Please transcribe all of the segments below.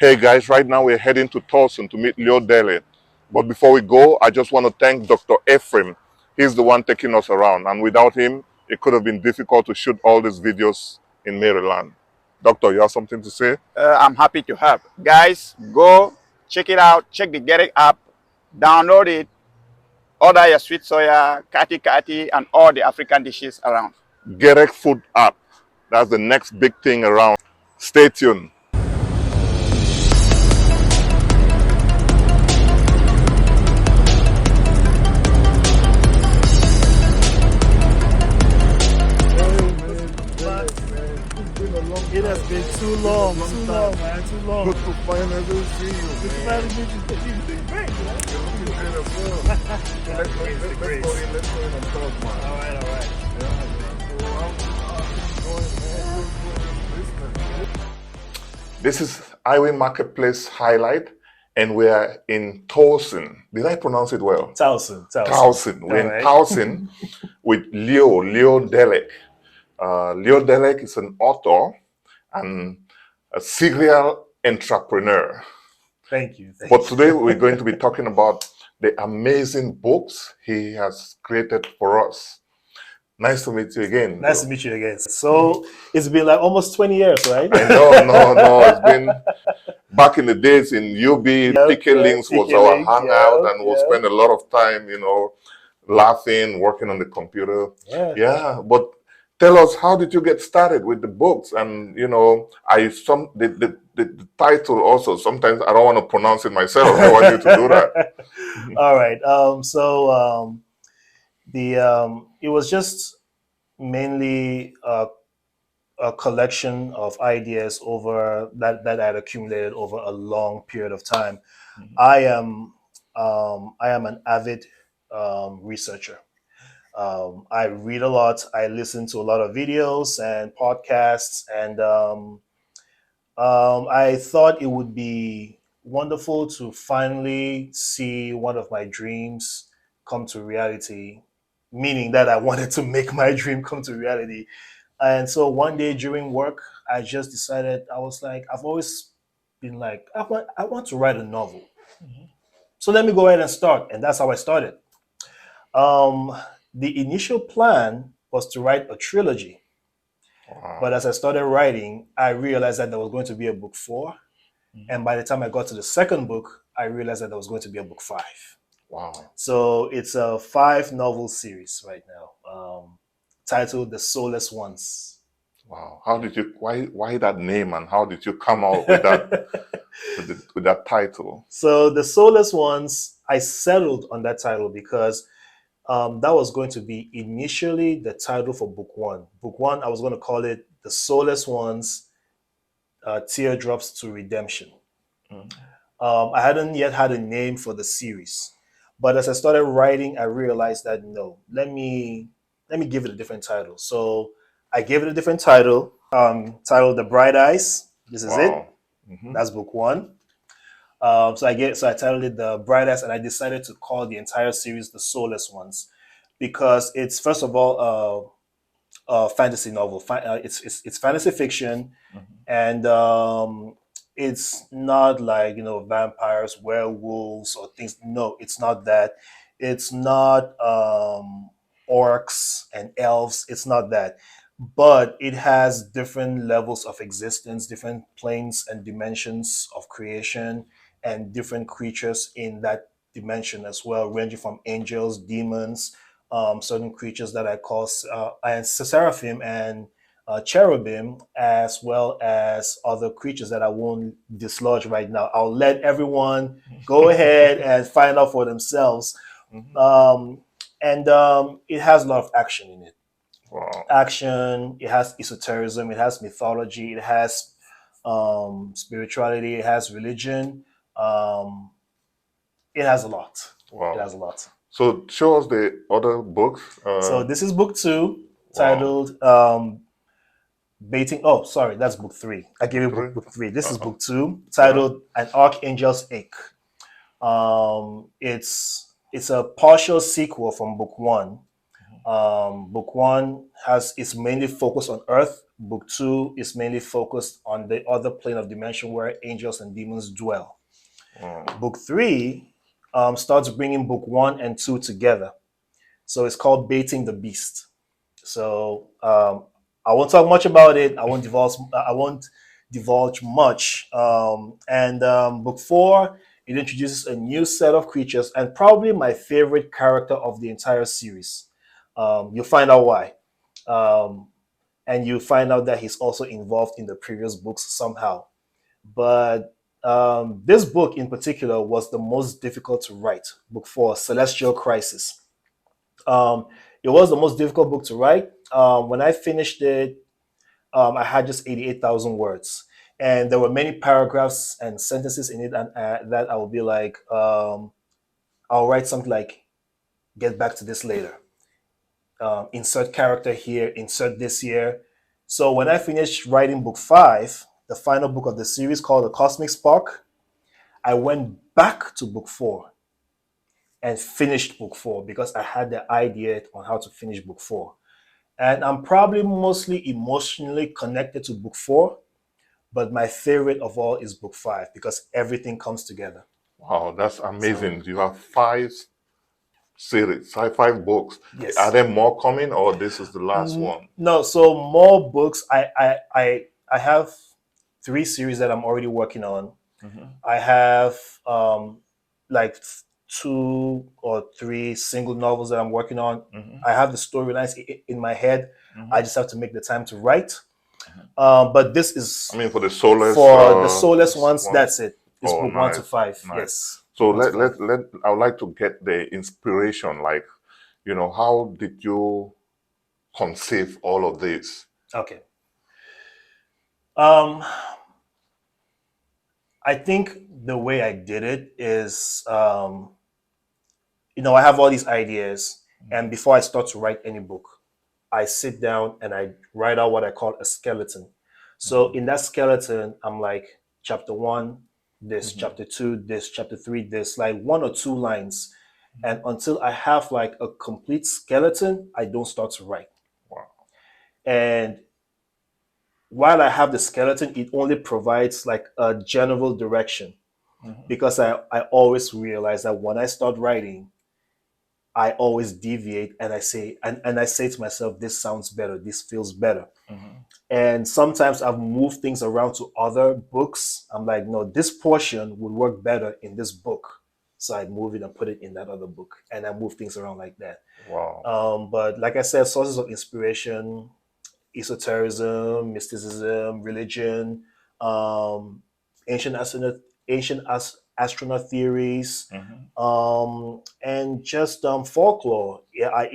Hey guys, right now we're heading to Tulsa to meet Ndelle. But before we go, I just want to thank Dr. Ephraim. He's the one taking us around, and without him, it could have been difficult to shoot all these videos in Maryland. Doctor, you have something to say? I'm happy to help. Guys, go check it out. Check the Get It app. Download it. Order your sweet soya, kati kati, and all the African dishes around. Gerek Food app. That's the next big thing around. Stay tuned. It has been too long, man, too long. Good to finally see you. Good to finally meet you. You've been great, man. You're looking great as well. Let's go in and talk, man. All right. This is Iwing Marketplace highlight, and we are in Tulsa. Did I pronounce it well? Tulsa. We're in Tulsa with Leo Ndelle. Leo Ndelle is an author and a serial entrepreneur. Thank you. But today we're going to be talking about the amazing books he has created for us. Nice to meet you again. Nice to meet you again. So it's been like almost 20 years, right? I know, no. It's been back in the days in UB, Picky Links was our hangout, and we'll spend a lot of time, laughing, working on the computer. Yeah. But tell us, how did you get started with the books? And the title also, sometimes I don't want to pronounce it myself. I want you to do that. All right. It was just mainly a collection of ideas over that I had accumulated over a long period of time. Mm-hmm. I am an avid researcher. I read a lot. I listen to a lot of videos and podcasts, and I thought it would be wonderful to finally see one of my dreams come to reality, meaning that I wanted to make my dream come to reality. And so one day during work, I just decided, I was like, I've always been like, I want to write a novel. Mm-hmm. So let me go ahead and start. And that's how I started. The initial plan was to write a trilogy. Wow. But as I started writing, I realized that there was going to be a book 4. Mm-hmm. And by the time I got to the second book, I realized that there was going to be a book 5. Wow. So it's a 5 novel series right now, titled The Soulless Ones. Wow. How did you, why that name, and how did you come out with that, with that title? So The Soulless Ones, I settled on that title because that was going to be initially the title for book 1. Book 1, I was going to call it The Soulless Ones, Teardrops to Redemption. Mm. I hadn't yet had a name for the series. But as I started writing, I realized that no, let me give it a different title. So I gave it a different title, titled The Bright Eyes. This is it. Mm-hmm. That's book 1. So I titled it The Bright Eyes, and I decided to call the entire series The Soulless Ones because it's, first of all, a fantasy novel. It's fantasy fiction, mm-hmm. And it's not like, vampires, werewolves, or things. No, it's not that. It's not orcs and elves. It's not that. But it has different levels of existence, different planes and dimensions of creation, and different creatures in that dimension as well, ranging from angels, demons, certain creatures that I call and seraphim and cherubim, as well as other creatures that I won't dislodge right now. I'll let everyone go ahead and find out for themselves. Mm-hmm. It has a lot of action in it. Wow. Action, it has esotericism, it has mythology, it has spirituality, it has religion. It has a lot. Wow. It has a lot. So show us the other books. So this is book 2, titled Baiting. Oh, sorry, that's book 3. I gave you book 3. This is book 2, titled An Archangel's Ache. It's a partial sequel from book 1, Book 1 is mainly focused on Earth. Book 2 is mainly focused on the other plane of dimension where angels and demons dwell. Book 3 starts bringing book 1 and 2 together. So it's called Baiting the Beast. So I won't talk much about it. I won't divulge much. Book 4, it introduces a new set of creatures and probably my favorite character of the entire series. You'll find out why. And you find out that he's also involved in the previous books somehow. But this book in particular was the most difficult to write. Book 4, Celestial Crisis. It was the most difficult book to write. When I finished it, I had just 88,000 words. And there were many paragraphs and sentences in it that I would be like, I'll write something like, get back to this later. Insert character here, insert this here. So when I finished writing book 5, the final book of the series called The Cosmic Spark, I went back to book 4 and finished book 4 because I had the idea on how to finish book 4. And I'm probably mostly emotionally connected to book 4, but my favorite of all is book 5 because everything comes together. Wow, that's amazing. So, you have 5 series, 5 books. Yes. Are there more coming, or this is the last one? No, so more books. I have 3 series that I'm already working on. I have like 2 or 3 single novels that I'm working on. I have the storylines in my head. I just have to make the time to write. But this is, I mean, for the soulless ones, that's it. It's book 1 to 5. Nice. Yes. So I would like to get the inspiration. Like, how did you conceive all of this? Okay. I think the way I did it is, I have all these ideas, and before I start to write any book, I sit down and I write out what I call a skeleton. So in that skeleton, I'm like, chapter 1, this, chapter 2, this, chapter 3, this, like 1 or 2 lines. And until I have like a complete skeleton, I don't start to write. Wow. And while I have the skeleton, it only provides like a general direction. Because I always realize that when I start writing, I always deviate and I say to myself, this sounds better, this feels better. And sometimes I've moved things around to other books. I'm like, no, this portion would work better in this book. So I move it and put it in that other book. And I move things around like that. Wow. But like I said, sources of inspiration, esotericism, mysticism, religion, ancient astronaut theories, and just folklore. Yeah,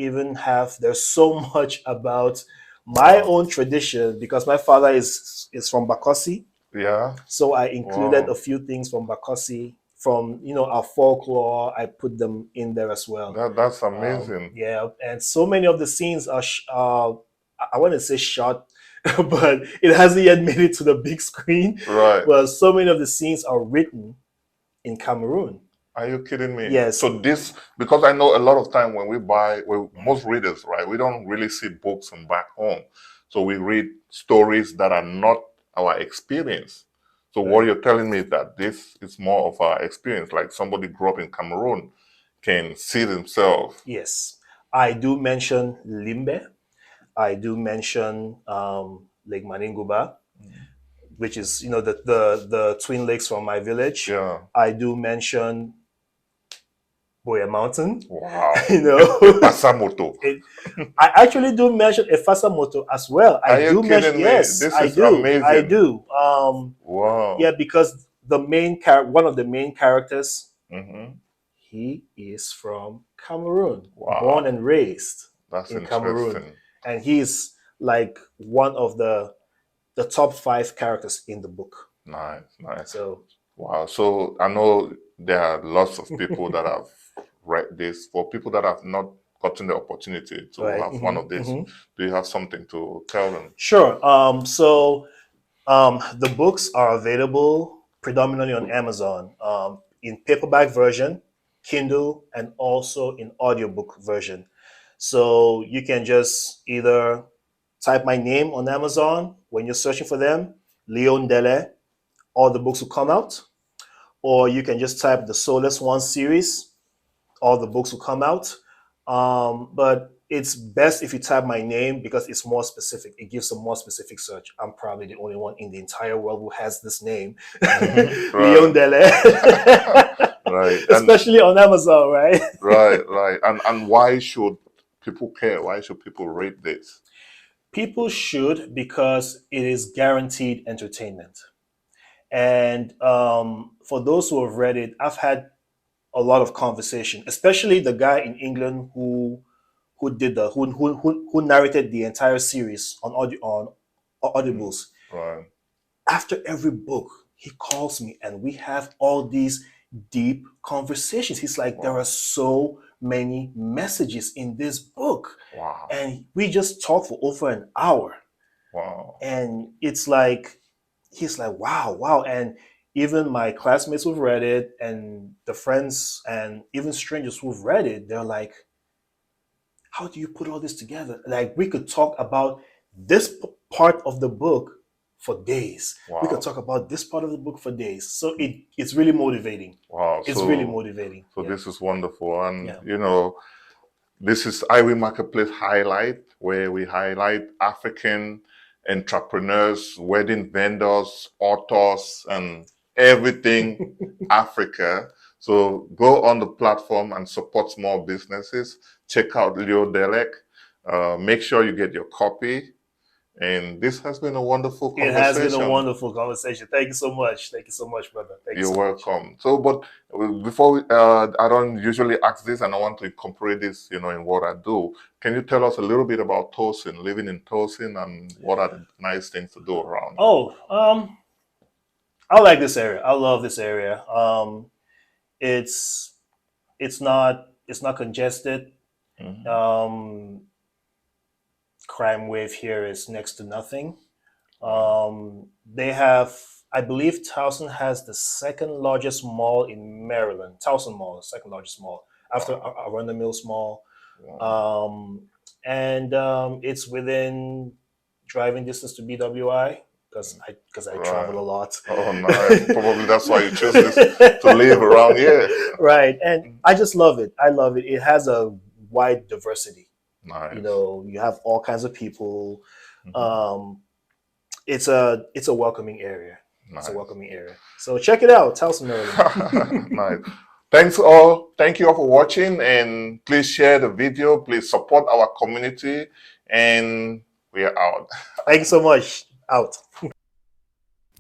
there's so much about my own tradition because my father is from Bakossi. Yeah. So I included a few things from Bakossi, from our folklore. I put them in there as well. That's amazing. Yeah, and so many of the scenes are I want to say shot, but it hasn't yet made it to the big screen. Right. Well, so many of the scenes are written in Cameroon. Are you kidding me? Yes. So because I know a lot of time when most readers, right, we don't really see books from back home. So we read stories that are not our experience. So what you're telling me is that this is more of our experience, like somebody grew up in Cameroon can see themselves. Yes. I do mention Limbe. I do mention Lake Maninguba, which is the twin lakes from my village. Yeah. I do mention Boya Mountain. Wow. Pasamoto. I actually do mention Efasamoto as well. Are you kidding me? Yes, this I is do. amazing. I do. Wow. Yeah, because one of the main characters, he is from Cameroon, born and raised in Cameroon. And he's like one of the top 5 characters in the book. Nice. So wow. So I know there are lots of people that have read this. For people that have not gotten the opportunity to have one of these, do you have something to tell them? Sure. So the books are available predominantly on Amazon in paperback version, Kindle, and also in audiobook version. So you can just either type my name on Amazon when you're searching for them, Leo Ndelle, all the books will come out. Or you can just type the Soulless One series, all the books will come out. But it's best if you type my name because it's more specific. It gives a more specific search. I'm probably the only one in the entire world who has this name, Leo Ndelle. Right. Especially on Amazon, right? Right. And why should people care? Why should people read this? People should, because it is guaranteed entertainment. And for those who have read it, I've had a lot of conversation, especially the guy in England who narrated the entire series on audibles. Right. After every book, he calls me and we have all these deep conversations. He's like, there are so many messages in this book. Wow. And we just talked for over an hour. Wow. And it's like, he's like, wow. And even my classmates who've read it and the friends and even strangers who've read it, they're like, how do you put all this together? Like, we could talk about this part of the book for days. Wow. We could talk about this part of the book for days. So it's really motivating. Wow. It's really motivating. So this is wonderful. And, you know, this is Iwing Marketplace Highlight, where we highlight African entrepreneurs, wedding vendors, authors, and everything Africa. So go on the platform and support small businesses. Check out Leo Ndelle. Make sure you get your copy. And this has been a wonderful conversation. It has been a wonderful conversation. Thank you so much. Thank you so much, brother. You're welcome. So, but before we, I don't usually ask this, and I want to incorporate this, you know, in what I do. Can you tell us a little bit about Tosin, living in Tosin, and what are the nice things to do around? I like this area. I love this area. It's not congested. Mm-hmm. Crime wave here is next to nothing. They have, I believe Towson has the second largest mall in Maryland. Towson Mall, second largest mall after Arundel Mills Mall. Wow. It's within driving distance to BWI because I travel a lot. Oh, nice. Probably that's why you chose this to live around here. Right, and I just love it. I love it. It has a wide diversity. Nice. You know, you have all kinds of people. Mm-hmm. It's a welcoming area. Nice. It's a welcoming area. So check it out, Towson, Maryland. Nice. Thanks all. Thank you all for watching, and please share the video. Please support our community, and we are out. Thank you so much. Out.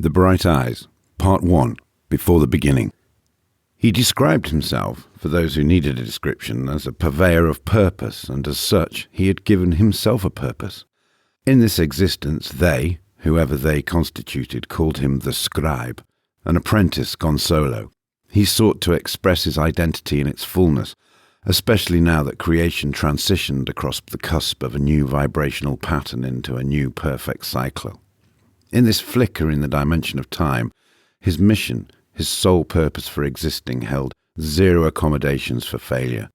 The Bright Eyes, Part 1, Before the Beginning. He described himself, for those who needed a description, as a purveyor of purpose, and as such he had given himself a purpose. In this existence they, whoever they constituted, called him the scribe, an apprentice gone solo. He sought to express his identity in its fullness, especially now that creation transitioned across the cusp of a new vibrational pattern into a new perfect cycle. In this flicker in the dimension of time, his mission, his sole purpose for existing, held zero accommodations for failure.